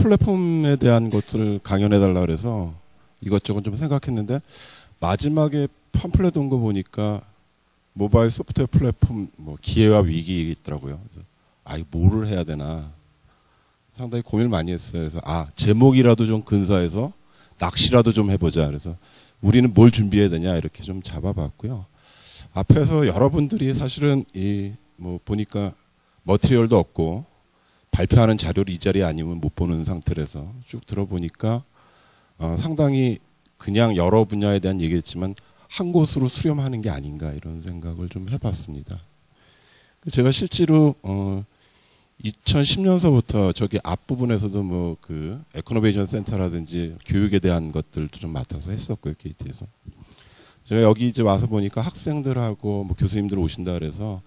플랫폼에 대한 것을 강연해달라 그래서 이것저것 좀 생각했는데 마지막에 팜플렛 온 거 보니까 모바일 소프트웨어 플랫폼 뭐 기회와 위기 있더라고요. 그래서 이거 뭐를 해야 되나 상당히 고민을 많이 했어요. 그래서 제목이라도 좀 근사해서 낚시라도 좀 해보자. 그래서 우리는 뭘 준비해야 되냐 이렇게 좀 잡아봤고요. 앞에서 여러분들이 사실은 뭐 보니까 머티리얼도 없고 발표하는 자료를 이 자리에 아니면 못 보는 상태라서 쭉 들어보니까 상당히 그냥 여러 분야에 대한 얘기했지만 한 곳으로 수렴하는 게 아닌가 이런 생각을 좀 해봤습니다. 제가 실제로 2010년서부터 저기 앞부분에서도 뭐 그 에코노베이션 센터라든지 교육에 대한 것들도 좀 맡아서 했었고요, KT에서. 제가 여기 이제 와서 보니까 학생들하고 뭐 교수님들 오신다 그래서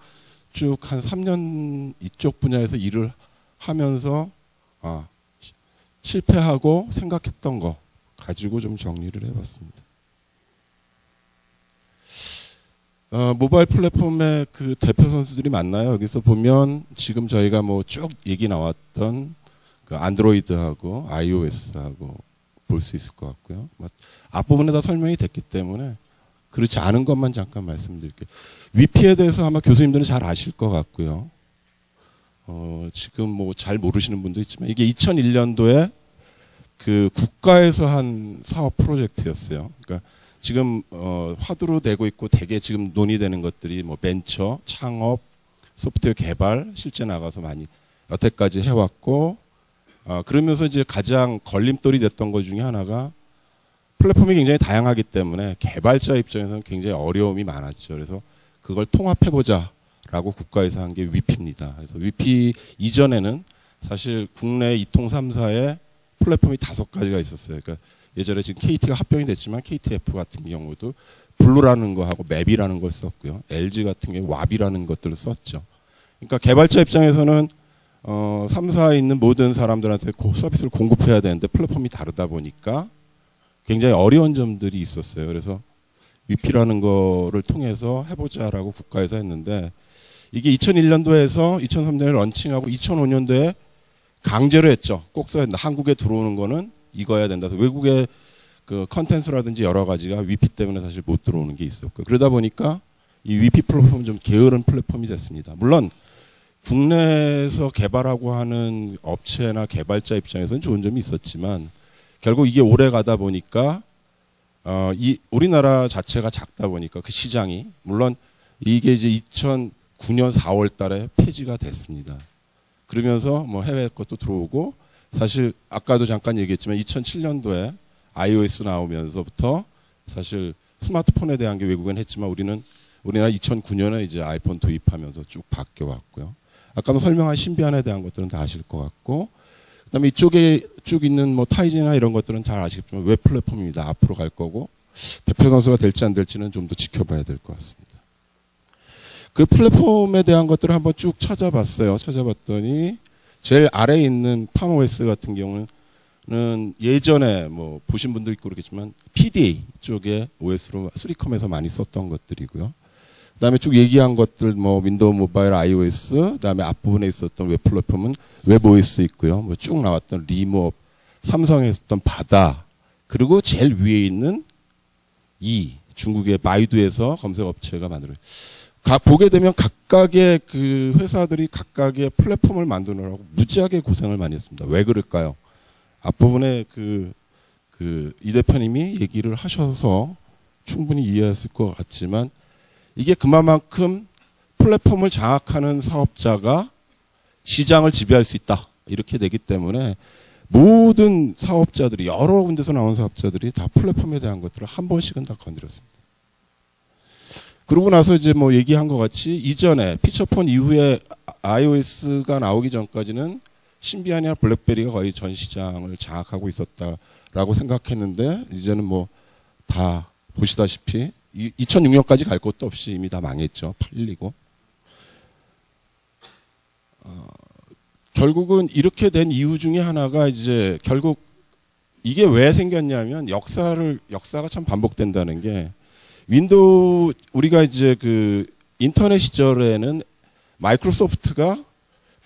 쭉 한 3년 이쪽 분야에서 일을 하면서 실패하고 생각했던 거 가지고 좀 정리를 해봤습니다. 모바일 플랫폼의 그 대표 선수들이 많나요? 여기서 보면 지금 저희가 뭐 쭉 얘기 나왔던 그 안드로이드하고 iOS하고 볼 수 있을 것 같고요. 앞부분에 다 설명이 됐기 때문에 그렇지 않은 것만 잠깐 말씀드릴게요. 위피에 대해서 아마 교수님들은 잘 아실 것 같고요. 지금 뭐 잘 모르시는 분도 있지만 이게 2001년도에 그 국가에서 한 사업 프로젝트였어요. 그러니까 지금 화두로 되고 있고 대개 지금 논의되는 것들이 뭐 벤처, 창업, 소프트웨어 개발 실제 나가서 많이 여태까지 해왔고 그러면서 이제 가장 걸림돌이 됐던 것 중에 하나가 플랫폼이 굉장히 다양하기 때문에 개발자 입장에서는 굉장히 어려움이 많았죠. 그래서 그걸 통합해보자라고 국가에서 한 게 위피입니다. 그래서 위피 이전에는 사실 국내 2통 3사의 플랫폼이 5가지가 있었어요. 그러니까 예전에 지금 KT가 합병이 됐지만 KTF 같은 경우도 블루라는 거하고 맵이라는 걸 썼고요. LG 같은 경우에 왑이라는 것들을 썼죠. 그러니까 개발자 입장에서는 3사에 있는 모든 사람들한테 서비스를 공급해야 되는데 플랫폼이 다르다 보니까 굉장히 어려운 점들이 있었어요. 그래서 위피라는 거를 통해서 해보자라고 국가에서 했는데 이게 2001년도에서 2003년에 런칭하고 2005년도에 강제로 했죠. 꼭 써야 된다. 한국에 들어오는 거는 이거야 된다. 그래서 외국의 그 컨텐츠라든지 여러 가지가 위피 때문에 사실 못 들어오는 게 있었고요. 그러다 보니까 이 위피 플랫폼은 좀 게으른 플랫폼이 됐습니다. 물론 국내에서 개발하고 하는 업체나 개발자 입장에서는 좋은 점이 있었지만 결국 이게 오래 가다 보니까 이 우리나라 자체가 작다 보니까 그 시장이 물론 이게 이제 2009년 4월 달에 폐지가 됐습니다. 그러면서 뭐 해외 것도 들어오고 사실 아까도 잠깐 얘기했지만 2007년도에 iOS 나오면서부터 사실 스마트폰에 대한 게 외국은 했지만 우리나라 2009년에 이제 아이폰 도입하면서 쭉 바뀌어 왔고요. 아까도 설명한 신비안에 대한 것들은 다 아실 것 같고 그다음에 이쪽에 쭉 있는 뭐 타이즈나 이런 것들은 잘 아시겠지만 웹 플랫폼입니다. 앞으로 갈 거고 대표 선수가 될지 안 될지는 좀 더 지켜봐야 될 것 같습니다. 그 플랫폼에 대한 것들을 한번 쭉 찾아봤어요. 찾아봤더니 제일 아래에 있는 팜OS 같은 경우는 예전에 뭐 보신 분도 있고 그렇겠지만 PDA 쪽에 OS로 3컴에서 많이 썼던 것들이고요. 그다음에 쭉 얘기한 것들 뭐 윈도우 모바일 iOS 그다음에 앞부분에 있었던 웹 플랫폼은 웹OS 있고요. 뭐 쭉 나왔던 리모업 삼성에 했던 바다 그리고 제일 위에 있는 중국의 바이두에서 검색 업체가 만들어요. 보게 되면 각각의 그 회사들이 각각의 플랫폼을 만드느라고 무지하게 고생을 많이 했습니다. 왜 그럴까요? 앞부분에 이 대표님이 얘기를 하셔서 충분히 이해했을 것 같지만 이게 그만큼 플랫폼을 장악하는 사업자가 시장을 지배할 수 있다. 이렇게 되기 때문에 모든 사업자들이 여러 군데서 나온 사업자들이 다 플랫폼에 대한 것들을 한 번씩은 다 건드렸습니다. 그러고 나서 이제 뭐 얘기한 것 같이 이전에 피처폰 이후에 iOS가 나오기 전까지는 신비안이나 블랙베리가 거의 전 시장을 장악하고 있었다라고 생각했는데 이제는 뭐 다 보시다시피 2006년까지 갈 것도 없이 이미 다 망했죠. 팔리고. 결국은 이렇게 된 이유 중에 하나가 이제 결국 이게 왜 생겼냐면 역사가 참 반복된다는 게 윈도우 우리가 이제 그 인터넷 시절에는 마이크로소프트가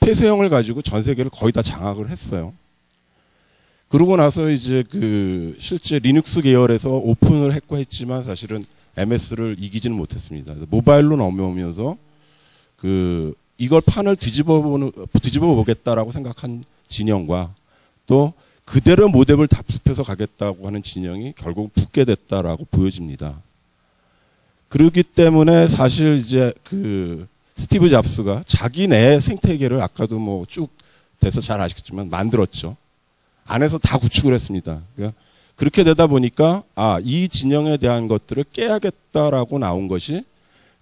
폐쇄형을 가지고 전 세계를 거의 다 장악을 했어요. 그러고 나서 이제 그 실제 리눅스 계열에서 오픈을 했고 했지만 사실은 MS를 이기지는 못했습니다. 모바일로 넘어오면서 그 이걸 판을 뒤집어 보겠다라고 생각한 진영과 또 그대로 모델을 답습해서 가겠다고 하는 진영이 결국 붙게 됐다라고 보여집니다. 그렇기 때문에 사실 이제 그 스티브 잡스가 자기 내 생태계를 아까도 뭐 쭉 돼서 잘 아시겠지만 만들었죠. 안에서 다 구축을 했습니다. 그러니까 그렇게 되다 보니까 이 진영에 대한 것들을 깨야겠다라고 나온 것이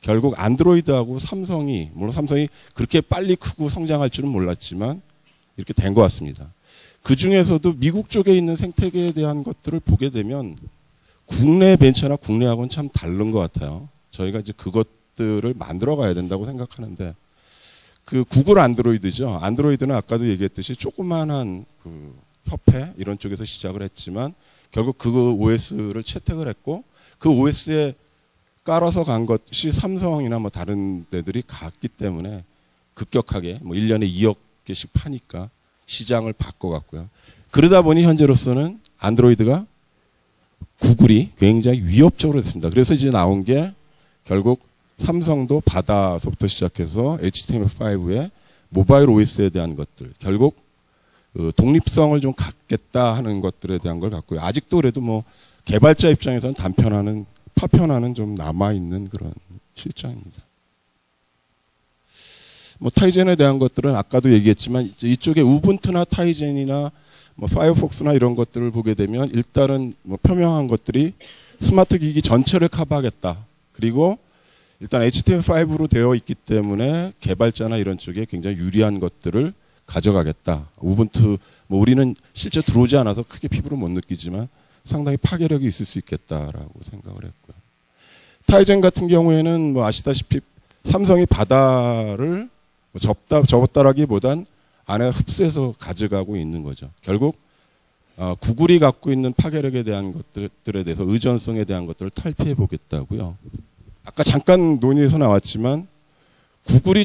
결국 안드로이드하고 삼성이, 물론 삼성이 그렇게 빨리 크고 성장할 줄은 몰랐지만 이렇게 된 것 같습니다. 그 중에서도 미국 쪽에 있는 생태계에 대한 것들을 보게 되면 국내 벤처나 국내하고는 참 다른 것 같아요. 저희가 이제 그것들을 만들어 가야 된다고 생각하는데 그 구글 안드로이드죠. 안드로이드는 아까도 얘기했듯이 조그만한 그 협회 이런 쪽에서 시작을 했지만 결국 그 OS를 채택을 했고 그 OS에 깔아서 간 것이 삼성이나 뭐 다른 데들이 갔기 때문에 급격하게 뭐 1년에 2억 개씩 파니까 시장을 바꿔갔고요. 그러다 보니 현재로서는 안드로이드가 구글이 굉장히 위협적으로 됐습니다. 그래서 이제 나온 게 결국 삼성도 바다서부터 시작해서 HTML5의 모바일 OS에 대한 것들, 결국 독립성을 좀 갖겠다 하는 것들에 대한 걸 갖고요. 아직도 그래도 뭐 개발자 입장에서는 파편화는 좀 남아있는 그런 실정입니다. 뭐 타이젠에 대한 것들은 아까도 얘기했지만 이쪽에 우분투나 타이젠이나 뭐 파이어폭스나 이런 것들을 보게 되면 일단은 뭐 표명한 것들이 스마트 기기 전체를 커버하겠다. 그리고 일단 HTML5로 되어 있기 때문에 개발자나 이런 쪽에 굉장히 유리한 것들을 가져가겠다. 우분투 뭐 우리는 실제 들어오지 않아서 크게 피부로 못 느끼지만 상당히 파괴력이 있을 수 있겠다라고 생각을 했고요. 타이젠 같은 경우에는 뭐 아시다시피 삼성이 바다를 접었다라기보단 안에 흡수해서 가져가고 있는 거죠. 결국 구글이 갖고 있는 파괴력에 대한 것들에 대해서 의존성에 대한 것들을 탈피해 보겠다고요. 아까 잠깐 논의에서 나왔지만 구글이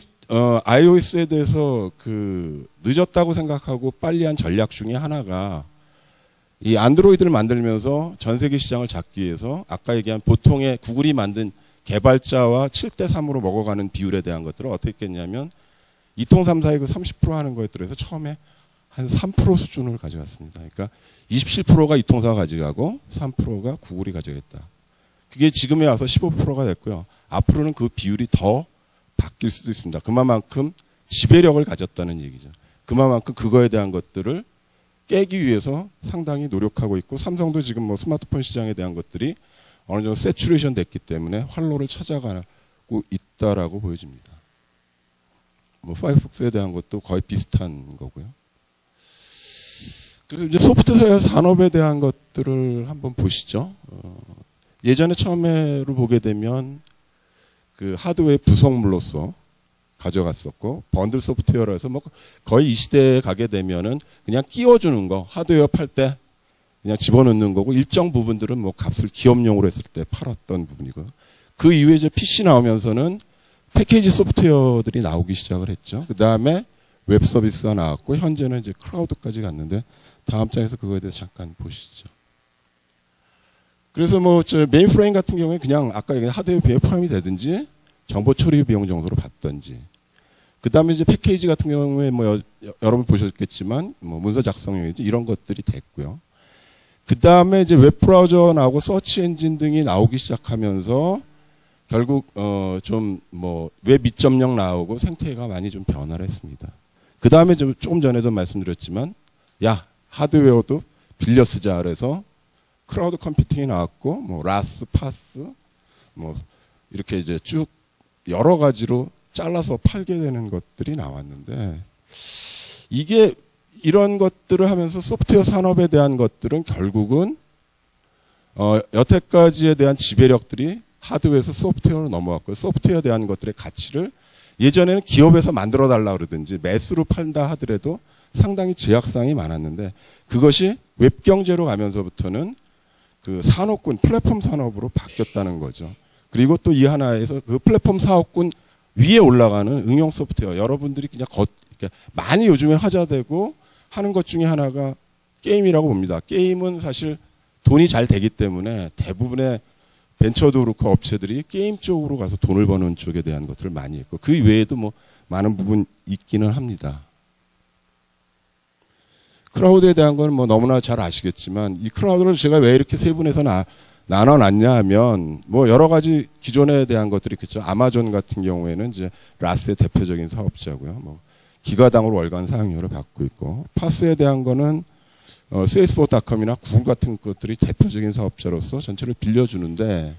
iOS에 대해서 그 늦었다고 생각하고 빨리 한 전략 중에 하나가 이 안드로이드를 만들면서 전 세계 시장을 잡기 위해서 아까 얘기한 보통의 구글이 만든 개발자와 7대3으로 먹어가는 비율에 대한 것들을 어떻게 했겠냐면 이통3 사의 그 30% 하는 거에 들어서 처음에 한 3% 수준을 가져갔습니다. 그러니까 27%가 이통4가 가져가고 3%가 구글이 가져가겠다. 그게 지금에 와서 15%가 됐고요. 앞으로는 그 비율이 더 바뀔 수도 있습니다. 그만큼 지배력을 가졌다는 얘기죠. 그만큼 그거에 대한 것들을 깨기 위해서 상당히 노력하고 있고 삼성도 지금 뭐 스마트폰 시장에 대한 것들이 어느 정도 세츄레이션 됐기 때문에 활로를 찾아가고 있다라고 보여집니다. 뭐 파이어폭스에 대한 것도 거의 비슷한 거고요. 그리고 이제 소프트웨어 산업에 대한 것들을 한번 보시죠. 예전에 처음에로 보게 되면 그 하드웨어 부속물로서 가져갔었고 번들 소프트웨어로 해서 뭐 거의 이 시대에 가게 되면은 그냥 끼워주는 거 하드웨어 팔 때 그냥 집어넣는 거고 일정 부분들은 뭐 값을 기업용으로 했을 때 팔았던 부분이고 그 이후에 이제 PC 나오면서는 패키지 소프트웨어들이 나오기 시작을 했죠. 그 다음에 웹 서비스가 나왔고 현재는 이제 클라우드까지 갔는데 다음 장에서 그거에 대해서 잠깐 보시죠. 그래서 뭐 저 메인프레임 같은 경우에 그냥 아까 얘기한 하드웨어 비용에 포함이 되든지 정보 처리 비용 정도로 받든지 그 다음에 이제 패키지 같은 경우에 뭐 여러분 보셨겠지만 뭐 문서 작성용이지 이런 것들이 됐고요. 그 다음에 이제 웹 브라우저 나오고 서치 엔진 등이 나오기 시작하면서 결국 좀 뭐 웹 2.0 나오고 생태계가 많이 좀 변화를 했습니다. 그 다음에 조금 전에도 말씀드렸지만 야 하드웨어도 빌려 쓰자 그래서 클라우드 컴퓨팅이 나왔고 뭐 라스, 파스 뭐 이렇게 이제 쭉 여러 가지로 잘라서 팔게 되는 것들이 나왔는데 이게 이런 것들을 하면서 소프트웨어 산업에 대한 것들은 결국은 여태까지에 대한 지배력들이 하드웨어에서 소프트웨어로 넘어왔고 소프트웨어에 대한 것들의 가치를 예전에는 기업에서 만들어 달라 그러든지 매스로 판다 하더라도 상당히 제약사항이 많았는데 그것이 웹 경제로 가면서부터는 그 산업군 플랫폼 산업으로 바뀌었다는 거죠. 그리고 또 이 하나에서 그 플랫폼 사업군 위에 올라가는 응용 소프트웨어 여러분들이 그냥 많이 요즘에 화제되고 하는 것 중에 하나가 게임이라고 봅니다. 게임은 사실 돈이 잘 되기 때문에 대부분의 벤처도 그렇고 업체들이 게임 쪽으로 가서 돈을 버는 쪽에 대한 것들을 많이 했고 그 외에도 뭐 많은 부분 있기는 합니다. 클라우드에 대한 건 뭐 너무나 잘 아시겠지만 이 클라우드를 제가 왜 이렇게 세분해서 나눠놨냐 하면 뭐 여러 가지 기존에 대한 것들이 그렇죠. 아마존 같은 경우에는 이제 라스의 대표적인 사업자고요. 뭐 기가당으로 월간 사용료를 받고 있고 파스에 대한 거는 세일스포스닷컴이나 구글 같은 것들이 대표적인 사업자로서 전체를 빌려주는데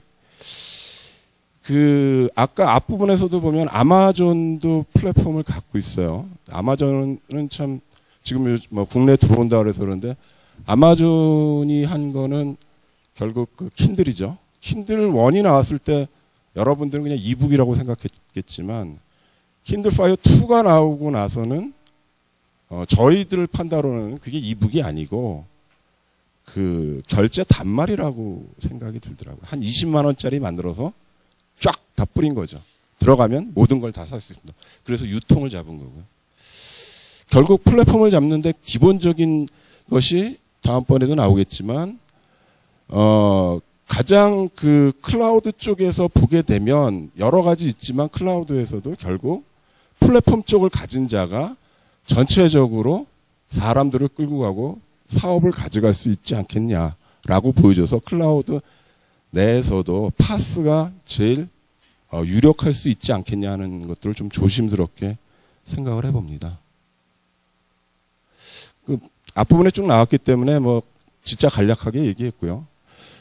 그 아까 앞부분에서도 보면 아마존도 플랫폼을 갖고 있어요. 아마존은 참 지금 뭐 국내에 들어온다 그래서 그런데 아마존이 한 거는 결국 그 킨들이죠. 킨들 1이 나왔을 때 여러분들은 그냥 이북이라고 생각했겠지만 킨들 파이어 2가 나오고 나서는 저희들 판단으로는 그게 이북이 아니고 그 결제 단말이라고 생각이 들더라고요. 한 20만 원짜리 만들어서 쫙 다 뿌린 거죠. 들어가면 모든 걸 다 살 수 있습니다. 그래서 유통을 잡은 거고요. 결국 플랫폼을 잡는데 기본적인 것이 다음번에도 나오겠지만 가장 그 클라우드 쪽에서 보게 되면 여러 가지 있지만 클라우드에서도 결국 플랫폼 쪽을 가진 자가 전체적으로 사람들을 끌고 가고 사업을 가져갈 수 있지 않겠냐라고 보여줘서 클라우드 내에서도 파스가 제일 유력할 수 있지 않겠냐는 것들을 좀 조심스럽게 생각을 해봅니다. 그 앞부분에 쭉 나왔기 때문에 뭐 진짜 간략하게 얘기했고요.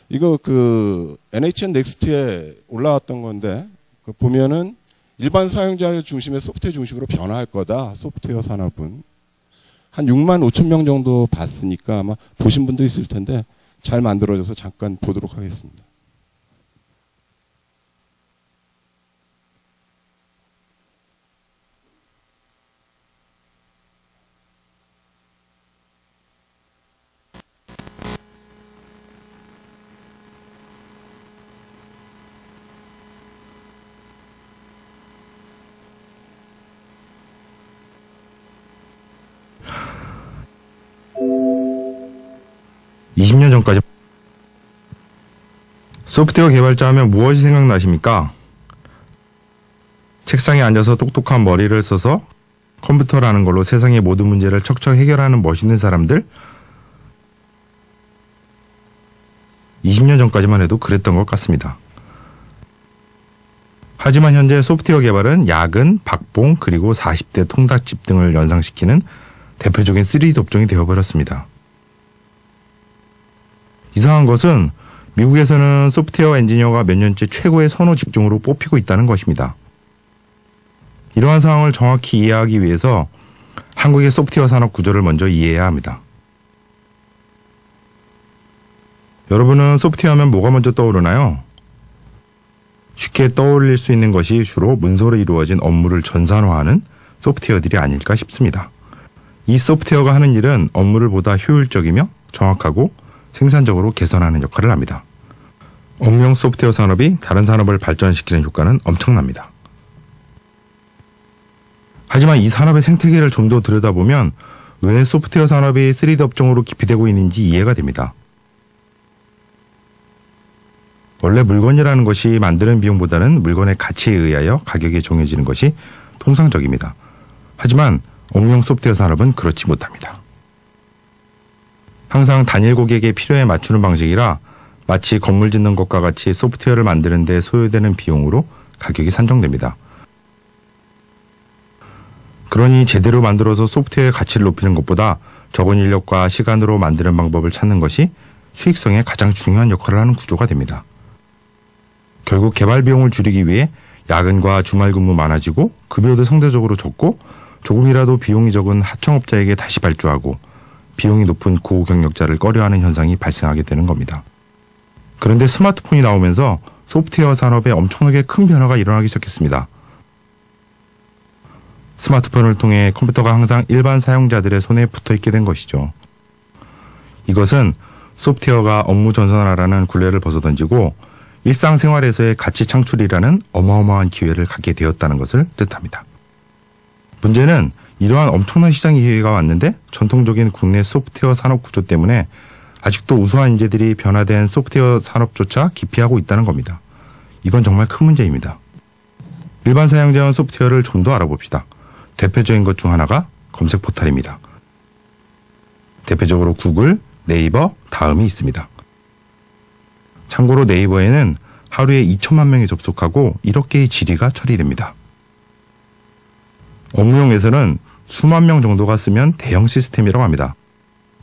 이거 그 NHN 넥스트에 올라왔던 건데 그 보면은 일반 사용자 중심의 소프트웨어 중심으로 변화할 거다. 소프트웨어 산업은. 한 6만 5천 명 정도 봤으니까 아마 보신 분도 있을 텐데 잘 만들어져서 잠깐 보도록 하겠습니다. (20년) 전까지 소프트웨어 개발자 하면 무엇이 생각나십니까? 책상에 앉아서 똑똑한 머리를 써서 컴퓨터라는 걸로 세상의 모든 문제를 척척 해결하는 멋있는 사람들? 20년 전까지만 해도 그랬던 것 같습니다. 하지만 현재 소프트웨어 개발은 야근, 박봉, 그리고 40대 통닭집 등을 연상시키는 대표적인 3D 업종이 되어버렸습니다. 이상한 것은 미국에서는 소프트웨어 엔지니어가 몇 년째 최고의 선호 직종으로 뽑히고 있다는 것입니다. 이러한 상황을 정확히 이해하기 위해서 한국의 소프트웨어 산업 구조를 먼저 이해해야 합니다. 여러분은 소프트웨어 하면 뭐가 먼저 떠오르나요? 쉽게 떠올릴 수 있는 것이 주로 문서로 이루어진 업무를 전산화하는 소프트웨어들이 아닐까 싶습니다. 이 소프트웨어가 하는 일은 업무를 보다 효율적이며 정확하고 생산적으로 개선하는 역할을 합니다. 업무용 소프트웨어 산업이 다른 산업을 발전시키는 효과는 엄청납니다. 하지만 이 산업의 생태계를 좀 더 들여다보면 왜 소프트웨어 산업이 3D 업종으로 기피되고 있는지 이해가 됩니다. 원래 물건이라는 것이 만드는 비용보다는 물건의 가치에 의하여 가격이 정해지는 것이 통상적입니다. 하지만 업무용 소프트웨어 산업은 그렇지 못합니다. 항상 단일 고객의 필요에 맞추는 방식이라 마치 건물 짓는 것과 같이 소프트웨어를 만드는 데 소요되는 비용으로 가격이 산정됩니다. 그러니 제대로 만들어서 소프트웨어의 가치를 높이는 것보다 적은 인력과 시간으로 만드는 방법을 찾는 것이 수익성에 가장 중요한 역할을 하는 구조가 됩니다. 결국 개발 비용을 줄이기 위해 야근과 주말 근무 많아지고 급여도 상대적으로 적고 조금이라도 비용이 적은 하청업자에게 다시 발주하고 비용이 높은 고경력자를 꺼려하는 현상이 발생하게 되는 겁니다. 그런데 스마트폰이 나오면서 소프트웨어 산업에 엄청나게 큰 변화가 일어나기 시작했습니다. 스마트폰을 통해 컴퓨터가 항상 일반 사용자들의 손에 붙어있게 된 것이죠. 이것은 소프트웨어가 업무 전산화라는 굴레를 벗어던지고 일상생활에서의 가치 창출이라는 어마어마한 기회를 갖게 되었다는 것을 뜻합니다. 문제는 이러한 엄청난 시장 기회가 왔는데 전통적인 국내 소프트웨어 산업 구조 때문에 아직도 우수한 인재들이 변화된 소프트웨어 산업조차 기피하고 있다는 겁니다. 이건 정말 큰 문제입니다. 일반 사용자용 소프트웨어를 좀 더 알아봅시다. 대표적인 것 중 하나가 검색 포털입니다. 대표적으로 구글, 네이버, 다음이 있습니다. 참고로 네이버에는 하루에 2천만 명이 접속하고 1억 개의 질의가 처리됩니다. 업무용에서는 수만 명 정도가 쓰면 대형 시스템이라고 합니다.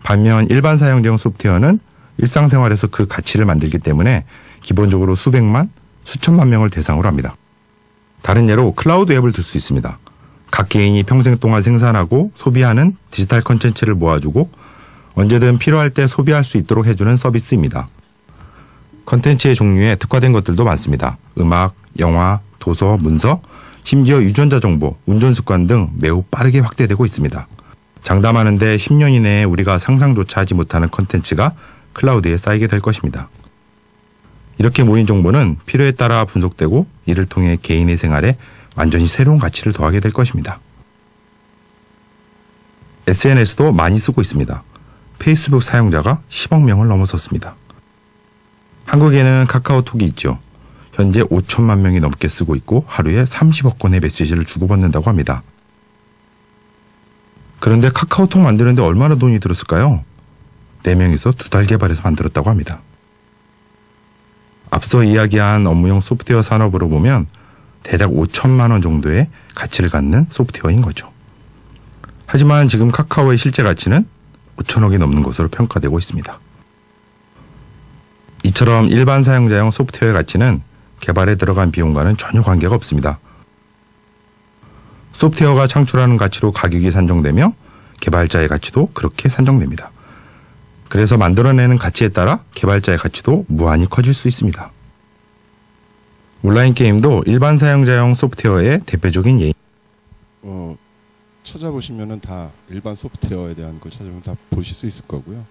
반면 일반 사용자용 소프트웨어는 일상생활에서 그 가치를 만들기 때문에 기본적으로 수백만, 수천만 명을 대상으로 합니다. 다른 예로 클라우드 앱을 들 수 있습니다. 각 개인이 평생 동안 생산하고 소비하는 디지털 콘텐츠를 모아주고 언제든 필요할 때 소비할 수 있도록 해주는 서비스입니다. 콘텐츠의 종류에 특화된 것들도 많습니다. 음악, 영화, 도서, 문서, 심지어 유전자 정보, 운전 습관 등 매우 빠르게 확대되고 있습니다. 장담하는데 10년 이내에 우리가 상상조차 하지 못하는 콘텐츠가 클라우드에 쌓이게 될 것입니다. 이렇게 모인 정보는 필요에 따라 분석되고 이를 통해 개인의 생활에 완전히 새로운 가치를 더하게 될 것입니다. SNS도 많이 쓰고 있습니다. 페이스북 사용자가 10억 명을 넘어섰습니다. 한국에는 카카오톡이 있죠. 현재 5천만 명이 넘게 쓰고 있고 하루에 30억 건의 메시지를 주고받는다고 합니다. 그런데 카카오톡 만드는데 얼마나 돈이 들었을까요? 4명이서 2달 개발해서 만들었다고 합니다. 앞서 이야기한 업무용 소프트웨어 산업으로 보면 대략 5천만 원 정도의 가치를 갖는 소프트웨어인 거죠. 하지만 지금 카카오의 실제 가치는 5천억이 넘는 것으로 평가되고 있습니다. 이처럼 일반 사용자용 소프트웨어의 가치는 개발에 들어간 비용과는 전혀 관계가 없습니다. 소프트웨어가 창출하는 가치로 가격이 산정되며 개발자의 가치도 그렇게 산정됩니다. 그래서 만들어내는 가치에 따라 개발자의 가치도 무한히 커질 수 있습니다. 온라인 게임도 일반 사용자용 소프트웨어의 대표적인 예인. 찾아보시면은 다 일반 소프트웨어에 대한 걸 찾아보면 다 보실 수 있을 거고요.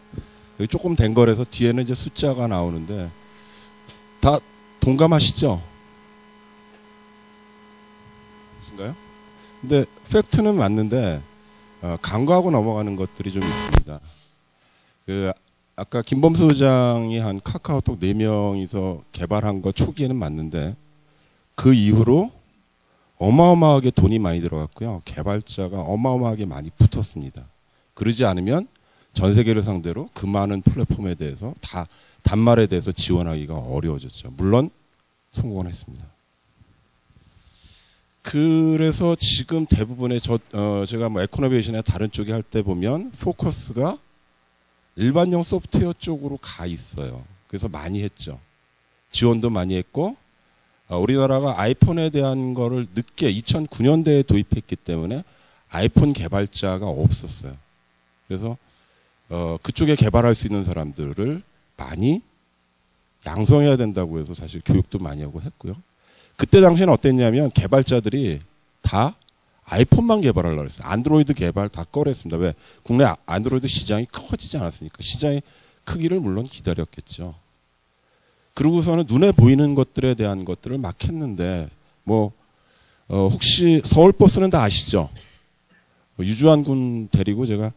여기 조금 된 거라서 뒤에는 이제 숫자가 나오는데 다 동감하시죠? 신가요? 근데 팩트는 맞는데 간과하고 넘어가는 것들이 좀 있습니다. 아까 김범수 의장이 한 카카오톡 4명이서 개발한 거 초기에는 맞는데 그 이후로 어마어마하게 돈이 많이 들어갔고요. 개발자가 어마어마하게 많이 붙었습니다. 그러지 않으면 전 세계를 상대로 그 많은 플랫폼에 대해서 다 단말에 대해서 지원하기가 어려워졌죠. 물론 성공을 했습니다. 그래서 지금 대부분의 제가 뭐 에코노베이션이나 다른 쪽에 할 때 보면 포커스가 일반용 소프트웨어 쪽으로 가 있어요. 그래서 많이 했죠. 지원도 많이 했고 우리나라가 아이폰에 대한 거를 늦게 2009년대에 도입했기 때문에 아이폰 개발자가 없었어요. 그래서 그쪽에 개발할 수 있는 사람들을 많이 양성해야 된다고 해서 사실 교육도 많이 하고 했고요. 그때 당시에는 어땠냐면 개발자들이 다 아이폰만 개발하려고 했어요. 안드로이드 개발 다 꺼냈습니다. 왜? 국내 안드로이드 시장이 커지지 않았으니까. 시장의 크기를 물론 기다렸겠죠. 그러고서는 눈에 보이는 것들에 대한 것들을 막 했는데 혹시 서울버스는 다 아시죠? 유주환 군 데리고 제가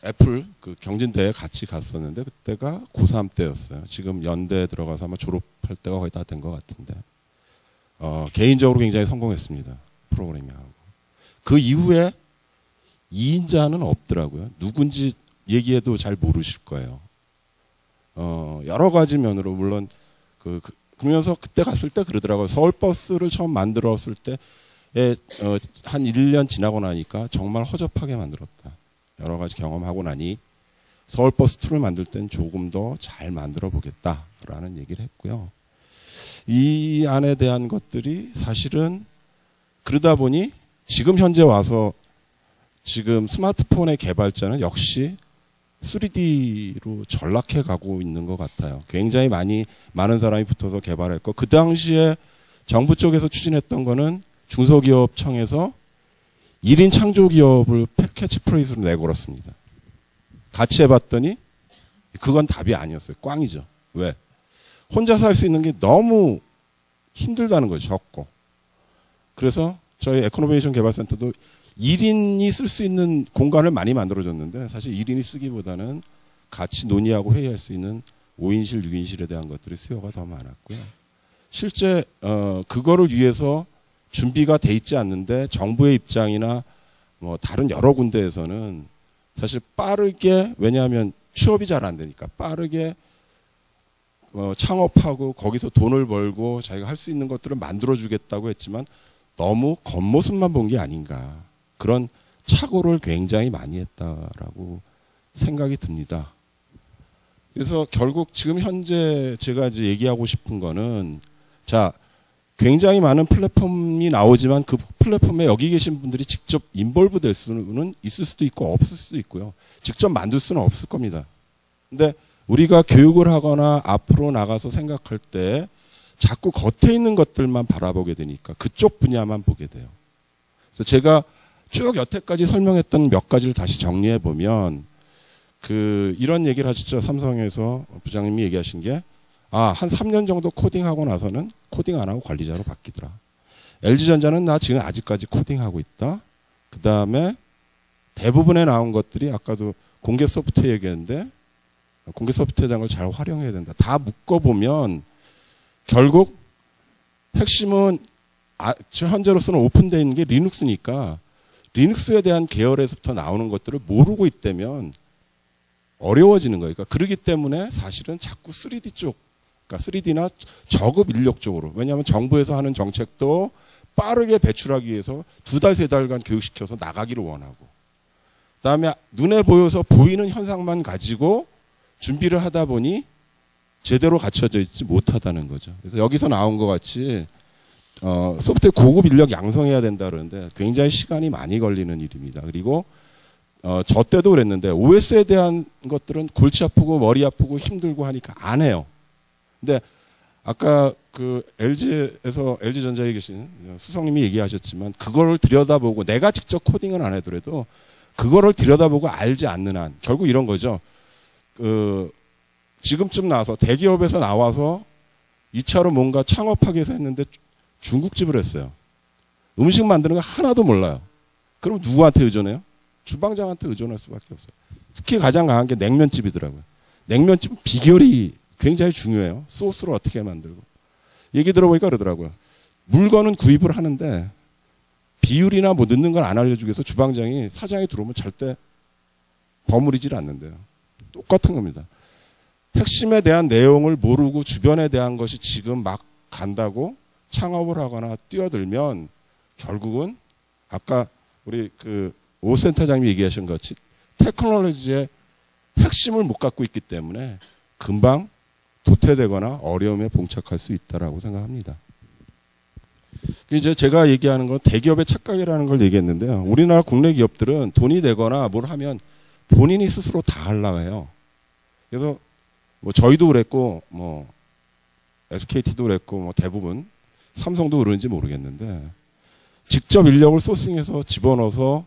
애플 경진대회 같이 갔었는데 그때가 고3 때였어요. 지금 연대 들어가서 아마 졸업할 때가 거의 다 된 것 같은데 개인적으로 굉장히 성공했습니다. 프로그래밍하고. 그 이후에 2인자는 없더라고요. 누군지 얘기해도 잘 모르실 거예요. 여러 가지 면으로 물론 그러면서 그때 갔을 때 그러더라고요. 서울버스를 처음 만들었을 때 한 1년 지나고 나니까 정말 허접하게 만들었다. 여러 가지 경험하고 나니 서울버스 2를 만들 땐 조금 더 잘 만들어 보겠다라는 얘기를 했고요. 이 안에 대한 것들이 사실은 그러다 보니 지금 현재 와서 지금 스마트폰의 개발자는 역시 3D로 전락해 가고 있는 것 같아요. 굉장히 많은 사람이 붙어서 개발했고 그 당시에 정부 쪽에서 추진했던 거는 중소기업청에서 1인 창조기업을 캐치프레이즈로 내걸었습니다. 같이 해봤더니 그건 답이 아니었어요. 꽝이죠. 왜? 혼자서 할 수 있는 게 너무 힘들다는 거죠. 적고. 그래서 저희 에코노베이션 개발센터도 1인이 쓸 수 있는 공간을 많이 만들어줬는데 사실 1인이 쓰기보다는 같이 논의하고 회의할 수 있는 5인실, 6인실에 대한 것들이 수요가 더 많았고요. 실제 그거를 위해서 준비가 돼 있지 않는데 정부의 입장이나 뭐 다른 여러 군데에서는 사실 빠르게, 왜냐하면 취업이 잘 안 되니까 빠르게 창업하고 거기서 돈을 벌고 자기가 할 수 있는 것들을 만들어주겠다고 했지만 너무 겉모습만 본 게 아닌가, 그런 착오를 굉장히 많이 했다라고 생각이 듭니다. 그래서 결국 지금 현재 제가 이제 얘기하고 싶은 거는, 자, 굉장히 많은 플랫폼이 나오지만 그 플랫폼에 여기 계신 분들이 직접 인볼브 될 수는 있을 수도 있고 없을 수도 있고요. 직접 만들 수는 없을 겁니다. 근데 우리가 교육을 하거나 앞으로 나가서 생각할 때 자꾸 겉에 있는 것들만 바라보게 되니까 그쪽 분야만 보게 돼요. 그래서 제가 쭉 여태까지 설명했던 몇 가지를 다시 정리해 보면, 이런 얘기를 하셨죠. 삼성에서 부장님이 얘기하신 게, 한 3년 정도 코딩하고 나서는 코딩 안 하고 관리자로 바뀌더라. LG전자는 나 지금 아직까지 코딩하고 있다. 그 다음에 대부분에 나온 것들이 아까도 공개 소프트웨어 얘기했는데, 공개 소프트웨어에 대한 걸 잘 활용해야 된다. 다 묶어보면 결국 핵심은 현재로서는 오픈되어 있는 게 리눅스니까 리눅스에 대한 계열에서부터 나오는 것들을 모르고 있다면 어려워지는 거예요. 그러니까 그러기 때문에 사실은 자꾸 3D 쪽, 그러니까 3D나 저급 인력 쪽으로, 왜냐하면 정부에서 하는 정책도 빠르게 배출하기 위해서 2달, 3달간 교육시켜서 나가기를 원하고, 그다음에 눈에 보여서 보이는 현상만 가지고 준비를 하다 보니 제대로 갖춰져 있지 못하다는 거죠. 그래서 여기서 나온 것 같이 소프트웨어 고급 인력 양성해야 된다 그러는데 굉장히 시간이 많이 걸리는 일입니다. 그리고 저 때도 그랬는데 OS에 대한 것들은 골치 아프고 머리 아프고 힘들고 하니까 안 해요. 근데 아까 LG에서 LG전자에 계신 수석님이 얘기하셨지만 그거를 들여다보고 내가 직접 코딩은 안 하더라도 그거를 들여다보고 알지 않는 한 결국 이런 거죠. 지금쯤 나와서 대기업에서 나와서 2차로 뭔가 창업하기 위해서 했는데 중국집을 했어요. 음식 만드는 거 하나도 몰라요. 그럼 누구한테 의존해요? 주방장한테 의존할 수밖에 없어요. 특히 가장 강한 게 냉면집이더라고요. 냉면집 비결이 굉장히 중요해요. 소스를 어떻게 만들고. 얘기 들어보니까 그러더라고요. 물건은 구입을 하는데 비율이나 뭐 넣는 걸 안 알려주기 위해서 주방장이 사장이 들어오면 절대 버무리질 않는데요. 똑같은 겁니다. 핵심에 대한 내용을 모르고 주변에 대한 것이 지금 막 간다고 창업을 하거나 뛰어들면 결국은 아까 우리 오 센터장님이 얘기하신 것 같이 테크놀로지의 핵심을 못 갖고 있기 때문에 금방 도태되거나 어려움에 봉착할 수 있다라고 생각합니다. 이제 제가 얘기하는 건 대기업의 착각이라는 걸 얘기했는데요. 우리나라 국내 기업들은 돈이 되거나 뭘 하면 본인이 스스로 다 하려고 해요. 그래서 뭐 저희도 그랬고 뭐 SKT도 그랬고 뭐 대부분 삼성도 그런지 모르겠는데 직접 인력을 소싱해서 집어넣어서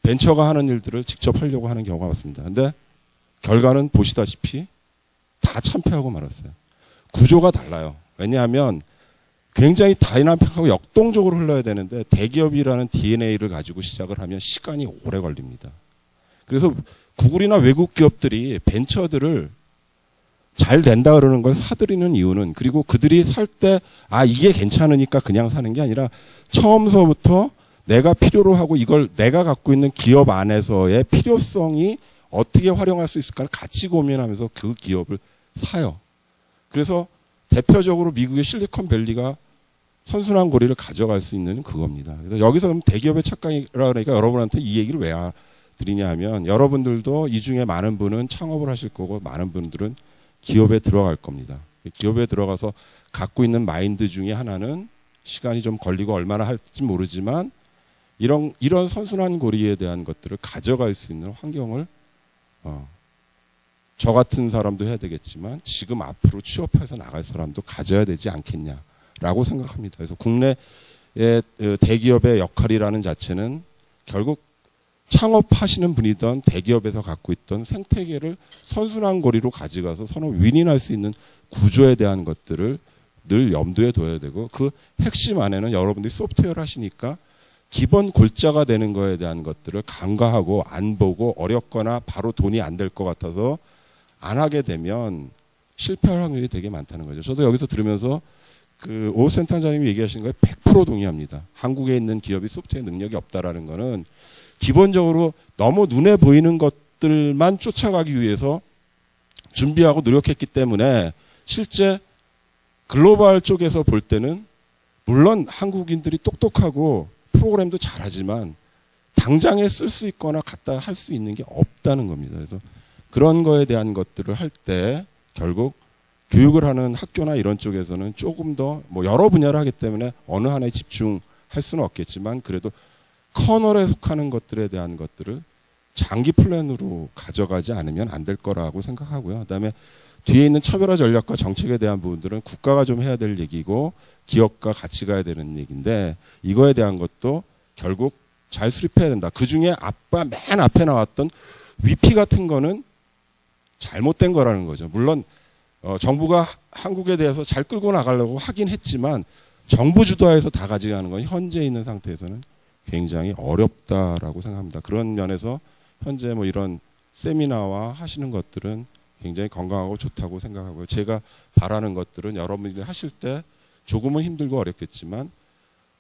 벤처가 하는 일들을 직접 하려고 하는 경우가 많습니다. 근데 결과는 보시다시피 다 참패하고 말았어요. 구조가 달라요. 왜냐하면 굉장히 다이나믹하고 역동적으로 흘러야 되는데 대기업이라는 DNA를 가지고 시작을 하면 시간이 오래 걸립니다. 그래서 구글이나 외국 기업들이 벤처들을 잘 된다 그러는 걸 사들이는 이유는, 그리고 그들이 살 때 이게 괜찮으니까 그냥 사는 게 아니라 처음서부터 내가 필요로 하고 이걸 내가 갖고 있는 기업 안에서의 필요성이 어떻게 활용할 수 있을까를 같이 고민하면서 그 기업을 사요. 그래서 대표적으로 미국의 실리콘밸리가 선순환 고리를 가져갈 수 있는 그겁니다. 그래서 여기서 그럼 대기업의 착각이라 그러니까 여러분한테 이 얘기를 왜 드리냐 하면 여러분들도 이 중에 많은 분은 창업을 하실 거고 많은 분들은 기업에 들어갈 겁니다. 기업에 들어가서 갖고 있는 마인드 중에 하나는 시간이 좀 걸리고 얼마나 할지 모르지만 이런 선순환 고리에 대한 것들을 가져갈 수 있는 환경을 저 같은 사람도 해야 되겠지만 지금 앞으로 취업해서 나갈 사람도 가져야 되지 않겠냐라고 생각합니다. 그래서 국내의 대기업의 역할이라는 자체는 결국 창업하시는 분이던 대기업에서 갖고 있던 생태계를 선순환 고리로 가져가서 서로 윈윈할 수 있는 구조에 대한 것들을 늘 염두에 둬야 되고 그 핵심 안에는 여러분들이 소프트웨어를 하시니까 기본 골자가 되는 거에 대한 것들을 간과하고 안 보고 어렵거나 바로 돈이 안 될 것 같아서 안 하게 되면 실패할 확률이 되게 많다는 거죠. 저도 여기서 들으면서 그 오 센터장님이 얘기하신 거에 100% 동의합니다. 한국에 있는 기업이 소프트웨어 능력이 없다라는 거는 기본적으로 너무 눈에 보이는 것들만 쫓아가기 위해서 준비하고 노력했기 때문에 실제 글로벌 쪽에서 볼 때는 물론 한국인들이 똑똑하고 프로그램도 잘하지만 당장에 쓸 수 있거나 갖다 할 수 있는 게 없다는 겁니다. 그래서 그런 거에 대한 것들을 할 때 결국 교육을 하는 학교나 이런 쪽에서는 조금 더 뭐 여러 분야를 하기 때문에 어느 하나에 집중할 수는 없겠지만 그래도 커널에 속하는 것들에 대한 것들을 장기 플랜으로 가져가지 않으면 안 될 거라고 생각하고요. 그다음에 뒤에 있는 차별화 전략과 정책에 대한 부분들은 국가가 좀 해야 될 얘기고 기업과 같이 가야 되는 얘기인데 이거에 대한 것도 결국 잘 수립해야 된다. 그중에 맨 앞에 나왔던 위피 같은 거는 잘못된 거라는 거죠. 물론 정부가 한국에 대해서 잘 끌고 나가려고 하긴 했지만 정부 주도하에서 다 가져가는 건 현재 있는 상태에서는 굉장히 어렵다라고 생각합니다. 그런 면에서 현재 뭐 이런 세미나와 하시는 것들은 굉장히 건강하고 좋다고 생각하고요. 제가 바라는 것들은 여러분들이 하실 때 조금은 힘들고 어렵겠지만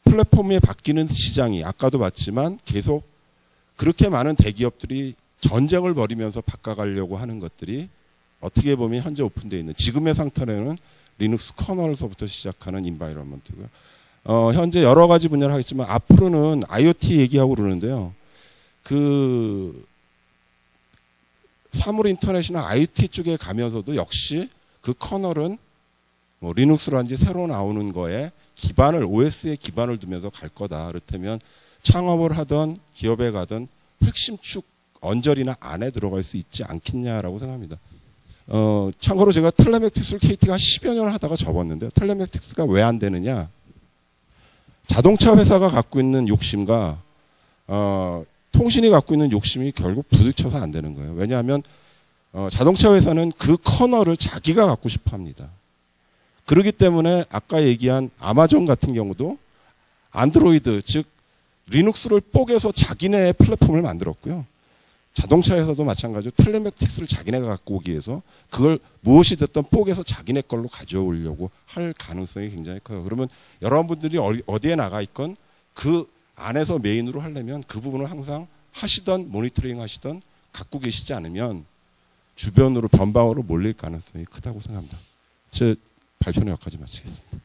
플랫폼이 바뀌는 시장이 아까도 봤지만 계속 그렇게 많은 대기업들이 전쟁을 벌이면서 바꿔가려고 하는 것들이 어떻게 보면 현재 오픈되어 있는 지금의 상태는 리눅스 커널에서부터 시작하는 인바이러먼트고요. 현재 여러 가지 분야를 하겠지만 앞으로는 IoT 얘기하고 그러는데요. 그 사물 인터넷이나 IoT 쪽에 가면서도 역시 그 커널은 뭐 리눅스라든지 새로 나오는 거에 기반을 OS에 기반을 두면서 갈 거다. 그렇다면 창업을 하던 기업에 가던 핵심 축 언저리나 안에 들어갈 수 있지 않겠냐라고 생각합니다. 참고로 제가 텔레매틱스를 KT가 한 10여 년을 하다가 접었는데요. 텔레매틱스가 왜 안 되느냐? 자동차 회사가 갖고 있는 욕심과 통신이 갖고 있는 욕심이 결국 부딪혀서 안 되는 거예요. 왜냐하면 자동차 회사는 그 커널을 자기가 갖고 싶어 합니다. 그렇기 때문에 아까 얘기한 아마존 같은 경우도 안드로이드 즉 리눅스를 뽀개서 자기네 플랫폼을 만들었고요. 자동차 회사도 마찬가지로 텔레매틱스를 자기네가 갖고 오기 위해서 그걸 무엇이 됐든 뽀개서 자기네 걸로 가져오려고 할 가능성이 굉장히 커요. 그러면 여러분들이 어디에 나가 있건 그 안에서 메인으로 하려면 그 부분을 항상 하시던 모니터링 하시던 갖고 계시지 않으면 주변으로 변방으로 몰릴 가능성이 크다고 생각합니다. 제 발표는 여기까지 마치겠습니다.